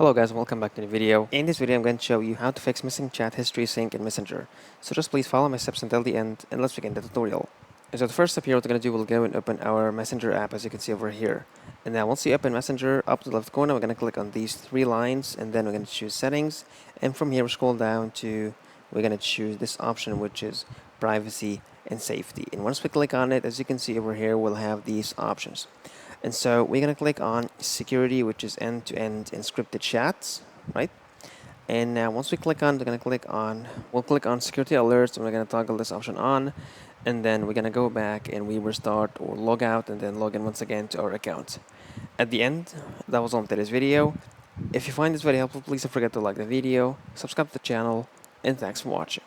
Hello guys, welcome back to the video. In this video I'm going to show you how to fix missing chat history sync in Messenger. So just please follow my steps until the end and let's begin the tutorial. So the first step here, what we're going to do, we'll go and open our Messenger app, as you can see over here. And now once you open Messenger, up to the left corner we're going to click on these three lines and then we're going to choose settings, and from here we scroll down to, we're going to choose this option which is privacy and safety. And once we click on it, as you can see over here, we'll have these options. And so we're going to click on security, which is end-to-end encrypted chats, right? And now once we click on, we'll click on security alerts, and we're going to toggle this option on. And then we're going to go back and we restart or log out and then log in once again to our account. At the end, that was all for today's video. If you find this very helpful, please don't forget to like the video, subscribe to the channel, and thanks for watching.